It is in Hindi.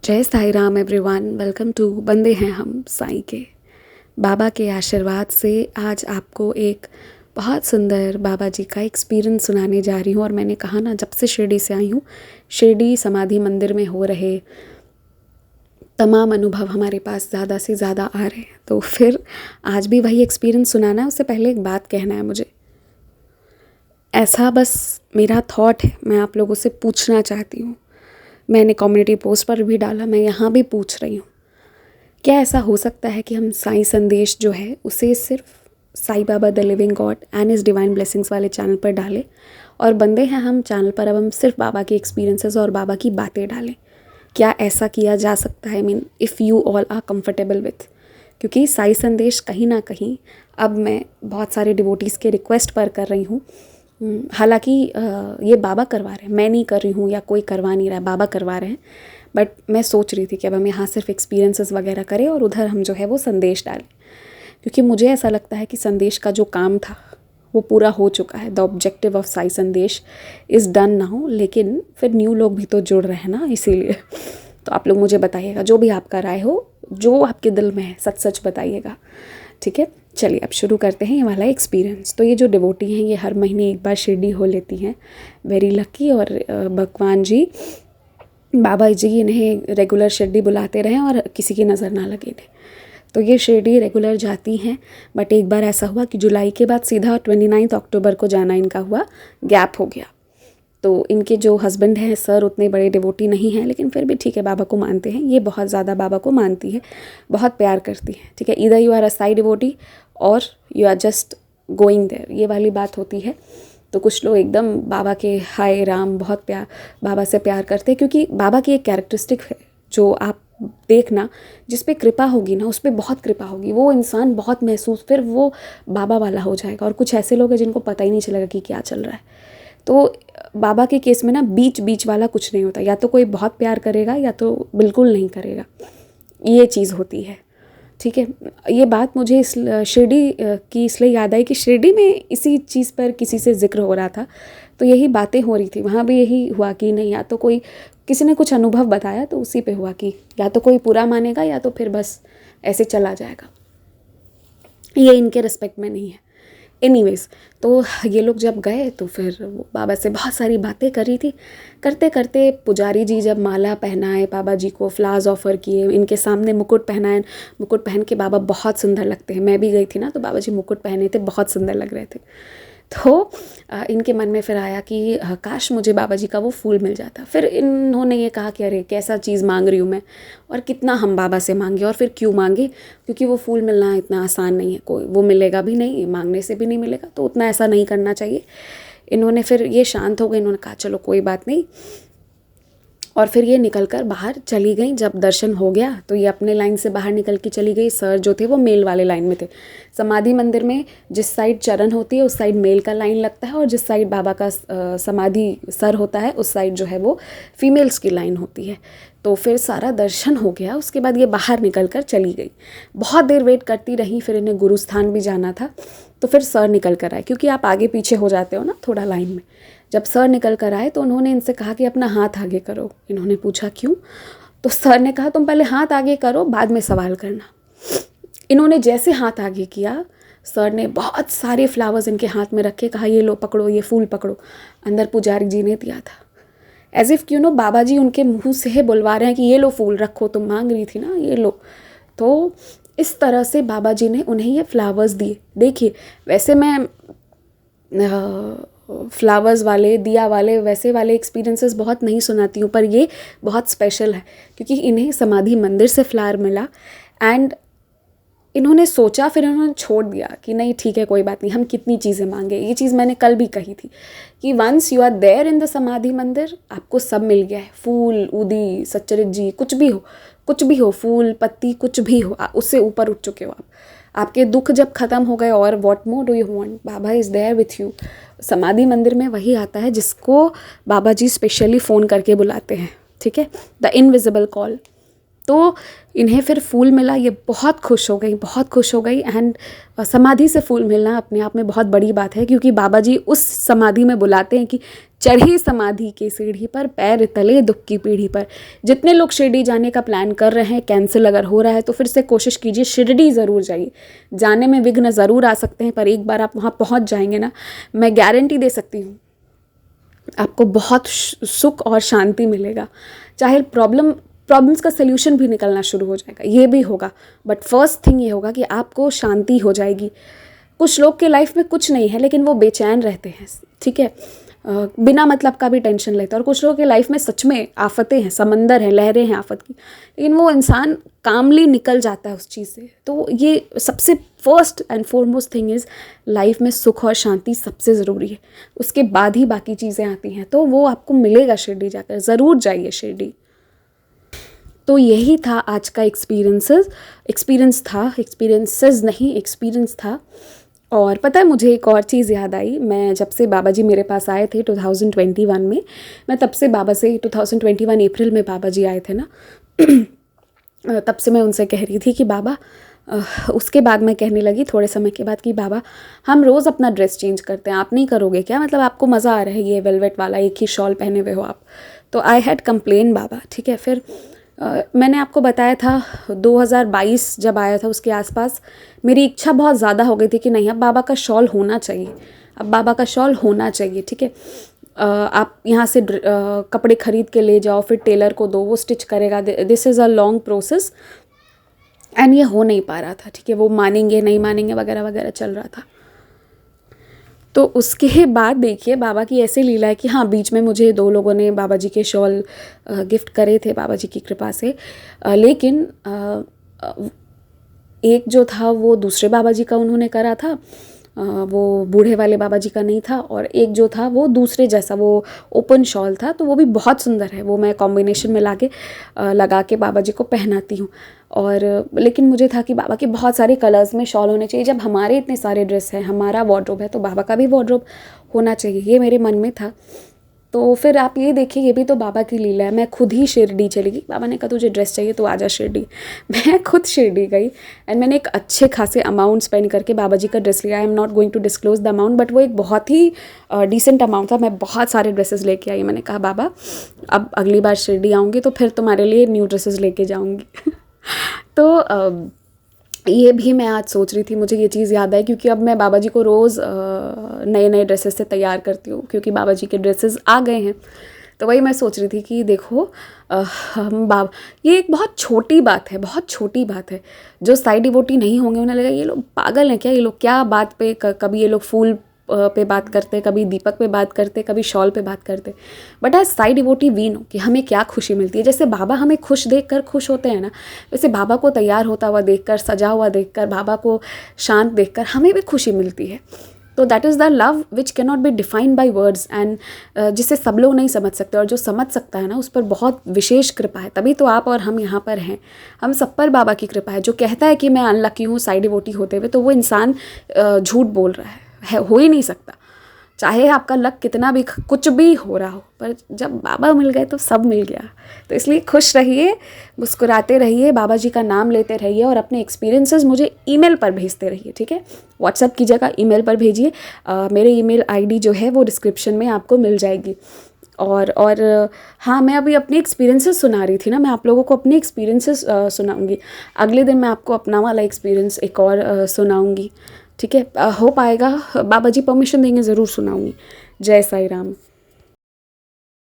जय Sai Ram everyone, welcome to बंदे हैं हम साईं के। बाबा के आशीर्वाद से आज आपको एक बहुत सुंदर बाबा जी का एक्सपीरियंस सुनाने जा रही हूँ। और मैंने कहा ना, जब से शिरडी से आई हूँ, शिरडी समाधि मंदिर में हो रहे तमाम अनुभव हमारे पास ज़्यादा से ज़्यादा आ रहे हैं, तो फिर आज भी वही एक्सपीरियंस सुनाना है। उससे पहले एक बात कहना है मुझे, ऐसा बस मेरा थॉट है, मैं आप लोगों से पूछना चाहती हूँ। मैंने कम्युनिटी पोस्ट पर भी डाला, मैं यहाँ भी पूछ रही हूँ, क्या ऐसा हो सकता है कि हम साईं संदेश जो है उसे सिर्फ Sai Baba the living God and his divine blessings वाले चैनल पर डालें, और बंदे हैं हम चैनल पर अब हम सिर्फ बाबा के एक्सपीरियंसेस और बाबा की बातें डालें? क्या ऐसा किया जा सकता है? Mean if you all are comfortable with, क्योंकि साईं संदेश कहीं ना कहीं अब मैं बहुत सारे डिवोटीज़ के रिक्वेस्ट पर कर रही हूँ। हालांकि ये बाबा करवा रहे हैं, मैं नहीं कर रही हूँ या कोई करवा नहीं रहा है, बाबा करवा रहे हैं। बट मैं सोच रही थी कि अब हम यहाँ सिर्फ एक्सपीरियंसेस वगैरह करें और उधर हम जो है वो संदेश डालें, क्योंकि मुझे ऐसा लगता है कि संदेश का जो काम था वो पूरा हो चुका है। द ऑब्जेक्टिव ऑफ साई संदेश इज़ डन नाउ, लेकिन फिर न्यू लोग भी तो जुड़ रहे हैं ना, इसीलिए। तो आप लोग मुझे बताइएगा, जो भी आपका राय हो, जो आपके दिल में है, सच सच बताइएगा, ठीक है। चलिए अब शुरू करते हैं ये वाला एक्सपीरियंस। तो ये जो डिवोटी हैं ये हर महीने एक बार शिरडी हो लेती हैं, वेरी लकी। और भगवान जी, बाबा जी इन्हें रेगुलर शिरडी बुलाते रहें और किसी की नज़र ना लगे इन्हें। तो ये शिरडी रेगुलर जाती हैं। बट एक बार ऐसा हुआ कि जुलाई के बाद सीधा 29 अक्टूबर को जाना इनका हुआ, गैप हो गया। तो इनके जो हस्बैंड हैं सर उतने बड़े डिवोटी नहीं हैं, लेकिन फिर भी ठीक है, बाबा को मानते हैं। ये बहुत ज़्यादा बाबा को मानती है, बहुत प्यार करती है, ठीक है। Either you are a Sai devotee और you are just going there, ये वाली बात होती है। तो कुछ लोग एकदम बाबा के हाय राम, बहुत प्यार, बाबा से प्यार करते हैं, क्योंकि बाबा की एक कैरेक्टरिस्टिक है जो आप देखना, जिस पे कृपा होगी ना उस पर बहुत कृपा होगी, वो इंसान बहुत महसूस फिर वो बाबा वाला हो जाएगा। और कुछ ऐसे लोग हैं जिनको पता ही नहीं चलेगा कि क्या चल रहा है। तो बाबा के केस में ना बीच बीच वाला कुछ नहीं होता, या तो कोई बहुत प्यार करेगा या तो बिल्कुल नहीं करेगा, ये चीज़ होती है, ठीक है। ये बात मुझे इस शिरडी की इसलिए याद आई कि शिरडी में इसी चीज़ पर किसी से जिक्र हो रहा था, तो यही बातें हो रही थी। वहाँ भी यही हुआ कि नहीं, या तो कोई किसी ने कुछ अनुभव बताया तो उसी पे हुआ कि या तो कोई पूरा मानेगा या तो फिर बस ऐसे चला जाएगा। ये इनके रिस्पेक्ट में नहीं है। एनीवेज़, तो ये लोग जब गए तो फिर वो बाबा से बहुत सारी बातें करी थी। करते करते पुजारी जी जब माला पहनाए बाबा जी को, फ्लावर्स ऑफ़र किए, इनके सामने मुकुट पहनाए। मुकुट पहन के बाबा बहुत सुंदर लगते हैं। मैं भी गई थी ना, तो बाबा जी मुकुट पहने थे, बहुत सुंदर लग रहे थे। तो इनके मन में फिर आया कि काश मुझे बाबा जी का वो फूल मिल जाता। फिर इन्होंने ये कहा कि अरे कैसा चीज़ मांग रही हूँ मैं, और कितना हम बाबा से मांगे, और फिर क्यों मांगे, क्योंकि वो फूल मिलना इतना आसान नहीं है, कोई वो मिलेगा भी नहीं, मांगने से भी नहीं मिलेगा, तो उतना ऐसा नहीं करना चाहिए। इन्होंने फिर ये शांत हो गए, इन्होंने कहा चलो कोई बात नहीं। और फिर ये निकल कर बाहर चली गई। जब दर्शन हो गया तो ये अपने लाइन से बाहर निकल के चली गई। सर जो थे वो मेल वाले लाइन में थे। समाधि मंदिर में जिस साइड चरण होती है उस साइड मेल का लाइन लगता है, और जिस साइड बाबा का समाधि सर होता है उस साइड जो है वो फीमेल्स की लाइन होती है। तो फिर सारा दर्शन हो गया, उसके बाद ये बाहर निकल कर चली गई। बहुत देर वेट करती रही, फिर इन्हें गुरुस्थान भी जाना था, तो फिर सर निकल कर आए, क्योंकि आप आगे पीछे हो जाते हो ना थोड़ा लाइन में। जब सर निकल कर आए तो उन्होंने इनसे कहा कि अपना हाथ आगे करो। इन्होंने पूछा क्यों, तो सर ने कहा तुम पहले हाथ आगे करो, बाद में सवाल करना। इन्होंने जैसे हाथ आगे किया, सर ने बहुत सारे फ्लावर्स इनके हाथ में रखे, कहा ये लो पकड़ो, ये फूल पकड़ो। अंदर पुजारी जी ने दिया था, एज इफ़ क्यों नो बाबा जी उनके मुँह से बुलवा रहे हैं कि ये लो फूल रखो, तुम मांग रही थी ना, ये लो। तो इस तरह से बाबा जी ने उन्हें ये फ्लावर्स दिए। देखिए, वैसे मैं फ्लावर्स वाले, दिया वाले, वैसे वाले एक्सपीरियंसेस बहुत नहीं सुनाती हूँ, पर ये बहुत स्पेशल है, क्योंकि इन्हें समाधि मंदिर से फ्लावर मिला। एंड इन्होंने सोचा, फिर इन्होंने छोड़ दिया कि नहीं ठीक है कोई बात नहीं, हम कितनी चीज़ें मांगे। ये चीज़ मैंने कल भी कही थी कि once you are there in the Samadhi Mandir, आपको सब मिल गया है। फूल, उदी, सच्चरित जी, कुछ भी हो, कुछ भी हो, फूल पत्ती कुछ भी हो, उससे ऊपर उठ चुके हो आप। आपके दुख जब ख़त्म हो गए, और what more do you want, Baba is there with you. Samadhi Mandir में वही आता है जिसको बाबा जी स्पेशली फ़ोन करके बुलाते हैं, ठीक है, द इनविजिबल कॉल। तो इन्हें फिर फूल मिला, ये बहुत खुश हो गई, बहुत खुश हो गई। एंड समाधि से फूल मिलना अपने आप में बहुत बड़ी बात है, क्योंकि बाबा जी उस समाधि में बुलाते हैं कि चढ़े समाधि के सीढ़ी पर, पैर तले दुख की पीढ़ी पर। जितने लोग शिरडी जाने का प्लान कर रहे हैं, कैंसिल अगर हो रहा है तो फिर से कोशिश कीजिए, शिरडी ज़रूर जाइए। जाने में विघ्न ज़रूर आ सकते हैं, पर एक बार आप वहाँ पहुँच जाएंगे ना, मैं गारंटी दे सकती हूँ आपको बहुत सुख और शांति मिलेगा। चाहे प्रॉब्लम्स का सल्यूशन भी निकलना शुरू हो जाएगा, ये भी होगा, बट फर्स्ट थिंग ये होगा कि आपको शांति हो जाएगी। कुछ लोग के लाइफ में कुछ नहीं है लेकिन वो बेचैन रहते हैं, ठीक है, बिना मतलब का भी टेंशन लेते हैं। और कुछ लोगों के लाइफ में सच में आफतें हैं, समंदर हैं, लहरें हैं आफत की, लेकिन वो इंसान कामली निकल जाता है उस चीज़ से। तो ये सबसे first and foremost thing is, life में सुख और शांति सबसे ज़रूरी है, उसके बाद ही बाकी चीज़ें आती हैं। तो वो आपको मिलेगा शिरडी जाकर, ज़रूर जाइए शिरडी। तो यही था आज का एक्सपीरियंस था। और पता है, मुझे एक और चीज़ याद आई। मैं जब से बाबा जी मेरे पास आए थे 2021 में, मैं तब से बाबा से 2021 अप्रैल में बाबा जी आए थे ना तब से मैं उनसे कह रही थी कि बाबा, उसके बाद मैं कहने लगी थोड़े समय के बाद कि बाबा, हम रोज़ अपना ड्रेस चेंज करते हैं, आप नहीं करोगे क्या? मतलब आपको मज़ा आ रहा है ये वेलवेट वाला एक ही शॉल पहने हुए हो आप। तो आई हैड कंप्लेन बाबा, ठीक है। फिर मैंने आपको बताया था 2022 जब आया था उसके आसपास मेरी इच्छा बहुत ज़्यादा हो गई थी कि नहीं, अब बाबा का शॉल होना चाहिए, अब बाबा का शॉल होना चाहिए, ठीक है। आप यहाँ से कपड़े ख़रीद के ले जाओ, फिर टेलर को दो, वो स्टिच करेगा। This is a long process and ये हो नहीं पा रहा था, ठीक है। वो मानेंगे नहीं मानेंगे वगैरह वगैरह चल रहा था। तो उसके बाद देखिए बाबा की ऐसे लीला है कि हाँ, बीच में मुझे 2 लोगों ने बाबा जी के शॉल गिफ्ट करे थे बाबा जी की कृपा से, लेकिन एक जो था वो दूसरे बाबा जी का उन्होंने करा था, वो बूढ़े वाले बाबा जी का नहीं था, और एक जो था वो दूसरे जैसा, वो ओपन शॉल था, तो वो भी बहुत सुंदर है। वो मैं कॉम्बिनेशन में लगा के बाबा जी को पहनाती हूँ। और लेकिन मुझे था कि बाबा के बहुत सारे कलर्स में शॉल होने चाहिए। जब हमारे इतने सारे ड्रेस हैं, हमारा वार्डरोब है, तो बाबा का भी वार्डरोब होना चाहिए, ये मेरे मन में था। तो फिर आप ये देखिए, ये भी तो बाबा की लीला है। मैं खुद ही शिरडी चली गई, बाबा ने कहा तुझे ड्रेस चाहिए तो आजा शिरडी। मैं खुद शिरडी गई एंड मैंने एक अच्छे खासे अमाउंट स्पेंड करके बाबा जी का ड्रेस लिया। I am not going to disclose the amount, but वो एक बहुत ही डिसेंट अमाउंट था। मैं बहुत सारे ड्रेसेस लेके आई। मैंने कहा बाबा, अब अगली बार शिरडी आऊँगी तो फिर तुम्हारे लिए न्यू ड्रेसेस लेके जाऊँगी। तो ये भी मैं आज सोच रही थी, मुझे ये चीज़ याद है, क्योंकि अब मैं बाबा जी को रोज़ नए नए ड्रेसेस से तैयार करती हूँ, क्योंकि बाबा जी के ड्रेसेस आ गए हैं। तो वही मैं सोच रही थी कि देखो, हम बाबा, ये एक बहुत छोटी बात है, बहुत छोटी बात है। जो साई डिवोटी नहीं होंगे उन्हें लगेगा ये लोग पागल हैं क्या, ये लोग क्या बात पे, कभी ये लोग फूल पे बात करते, कभी दीपक पे बात करते, कभी शॉल पे बात करते। But as Sai devotee we know कि हमें क्या खुशी मिलती है। जैसे बाबा हमें खुश देखकर खुश होते हैं ना, वैसे बाबा को तैयार होता हुआ देखकर, सजा हुआ देखकर, बाबा को शांत देखकर हमें भी खुशी मिलती है। तो that is the love which can not be defined by words, and जिसे सब लोग नहीं समझ सकते, और जो समझ सकता है ना उस पर बहुत विशेष कृपा है। तभी तो आप और हम यहाँ पर हैं, हम सब पर बाबा की कृपा है। जो कहता है कि मैं अनलकी हूँ साई डिवोटी होते हुए, तो वो इंसान झूठ बोल रहा है, हो ही नहीं सकता। चाहे आपका लक कितना भी, कुछ भी हो रहा हो, पर जब बाबा मिल गए तो सब मिल गया। तो इसलिए खुश रहिए, मुस्कुराते रहिए, बाबा जी का नाम लेते रहिए, और अपने एक्सपीरियंसेस मुझे ईमेल पर भेजते रहिए, ठीक है। व्हाट्सएप की जगह ईमेल पर भेजिए। मेरे ईमेल आईडी जो है वो डिस्क्रिप्शन में आपको मिल जाएगी। और हाँ, मैं अभी अपने एक्सपीरियंसेस सुना रही थी ना, मैं आप लोगों को अपने एक्सपीरियंसेस सुनाऊंगी। अगले दिन मैं आपको अपना वाला एक्सपीरियंस एक और सुनाऊंगी, ठीक है। हो पाएगा, बाबा जी परमिशन देंगे ज़रूर सुनाऊंगी। जय साई राम।